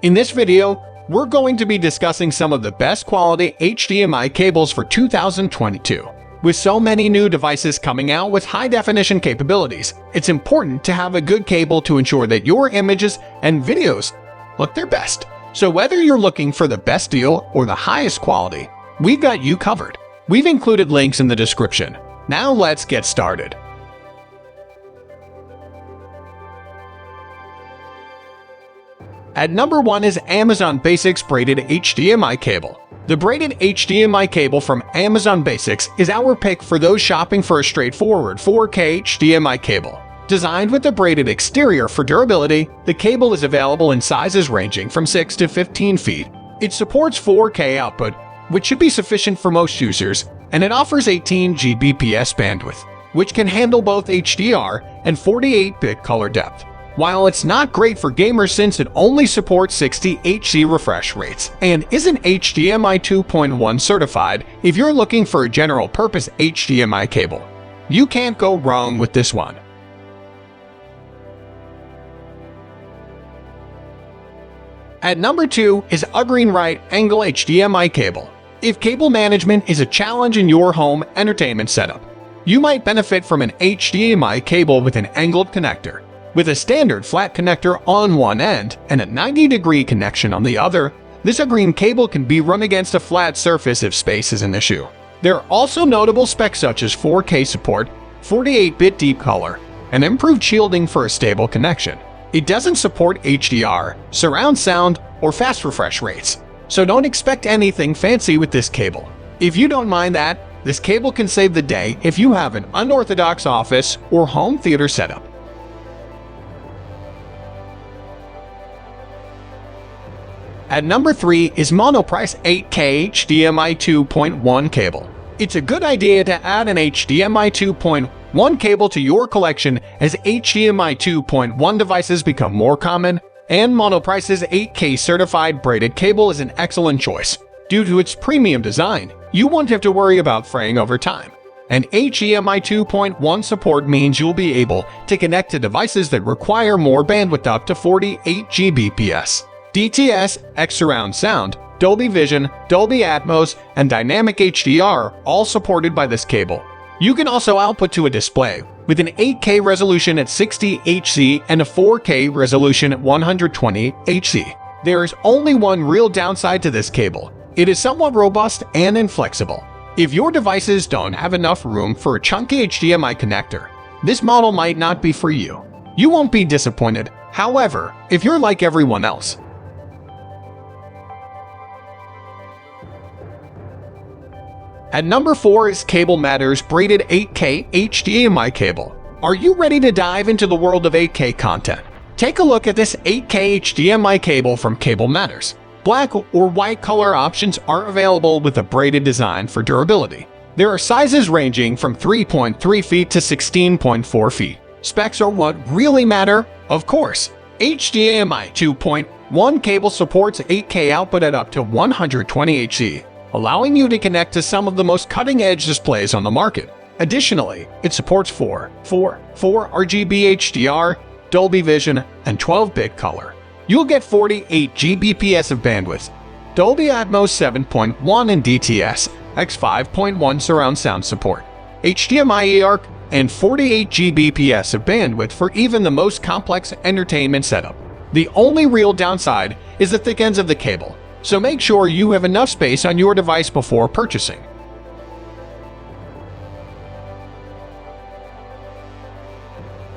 In this video, we're going to be discussing some of the best quality HDMI cables for 2022. With so many new devices coming out with high-definition capabilities, it's important to have a good cable to ensure that your images and videos look their best. So whether you're looking for the best deal or the highest quality, we've got you covered. We've included links in the description. Now let's get started. At number 1 is Amazon Basics Braided HDMI Cable. The Braided HDMI cable from Amazon Basics is our pick for those shopping for a straightforward 4K HDMI cable. Designed with a braided exterior for durability, the cable is available in sizes ranging from 6 to 15 feet. It supports 4K output, which should be sufficient for most users, and it offers 18 Gbps bandwidth, which can handle both HDR and 48-bit color depth. While it's not great for gamers since it only supports 60 Hz refresh rates and isn't HDMI 2.1 certified, if you're looking for a general-purpose HDMI cable, you can't go wrong with this one. At number 2 is UGREEN right-angle HDMI cable. If cable management is a challenge in your home entertainment setup, you might benefit from an HDMI cable with an angled connector. With a standard flat connector on one end and a 90-degree connection on the other, this UGREEN cable can be run against a flat surface if space is an issue. There are also notable specs such as 4K support, 48-bit deep color, and improved shielding for a stable connection. It doesn't support HDR, surround sound, or fast refresh rates, so don't expect anything fancy with this cable. If you don't mind that, this cable can save the day if you have an unorthodox office or home theater setup. At number 3 is Monoprice 8K HDMI 2.1 cable. It's a good idea to add an HDMI 2.1 cable to your collection as HDMI 2.1 devices become more common, and Monoprice's 8K certified braided cable is an excellent choice. Due to its premium design, you won't have to worry about fraying over time. And HDMI 2.1 support means you'll be able to connect to devices that require more bandwidth up to 48 Gbps. DTS, X surround sound, Dolby Vision, Dolby Atmos, and Dynamic HDR are all supported by this cable. You can also output to a display with an 8K resolution at 60 Hz and a 4K resolution at 120 Hz. There is only one real downside to this cable. It is somewhat robust and inflexible. If your devices don't have enough room for a chunky HDMI connector, this model might not be for you. You won't be disappointed, however, if you're like everyone else. At number 4 is Cable Matters Braided 8K HDMI cable. Are you ready to dive into the world of 8K content? Take a look at this 8K HDMI cable from Cable Matters. Black or white color options are available with a braided design for durability. There are sizes ranging from 3.3 feet to 16.4 feet. Specs are what really matter, of course. HDMI 2.1 cable supports 8K output at up to 120 Hz. Allowing you to connect to some of the most cutting-edge displays on the market. Additionally, it supports 4 RGB HDR, Dolby Vision, and 12-bit color. You'll get 48 Gbps of bandwidth, Dolby Atmos 7.1 and DTS X 5.1 surround sound support, HDMI eARC, and 48 Gbps of bandwidth for even the most complex entertainment setup. The only real downside is the thick ends of the cable, so make sure you have enough space on your device before purchasing.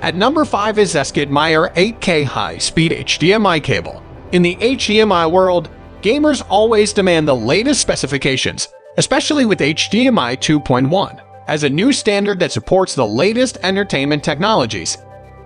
At number 5 is Zedekmeyer 8K high-speed HDMI cable. In the HDMI world, gamers always demand the latest specifications, especially with HDMI 2.1. As a new standard that supports the latest entertainment technologies,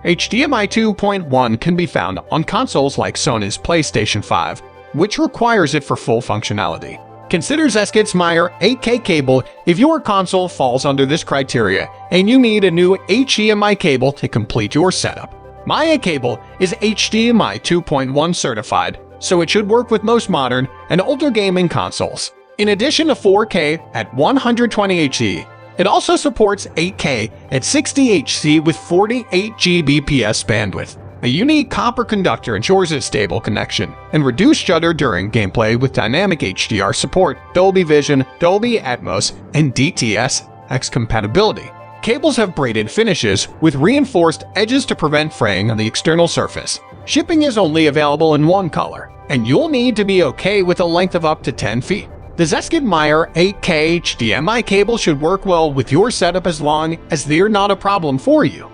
HDMI 2.1 can be found on consoles like Sony's PlayStation 5, which requires it for full functionality. Consider Zedekmeyer 8K cable if your console falls under this criteria and you need a new HDMI cable to complete your setup. My cable is HDMI 2.1 certified, so it should work with most modern and older gaming consoles. In addition to 4K at 120 Hz, it also supports 8K at 60 Hz with 48 Gbps bandwidth. A unique copper conductor ensures a stable connection and reduced judder during gameplay with dynamic HDR support, Dolby Vision, Dolby Atmos, and DTS-X compatibility. Cables have braided finishes with reinforced edges to prevent fraying on the external surface. Shipping is only available in one color, and you'll need to be okay with a length of up to 10 feet. The Zedekmeyer 8K HDMI cable should work well with your setup as long as they're not a problem for you.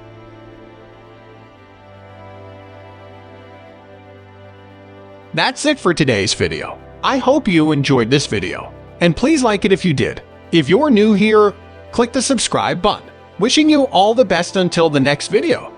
That's it for today's video. I hope you enjoyed this video, and please like it if you did. If you're new here, click the subscribe button. Wishing you all the best until the next video.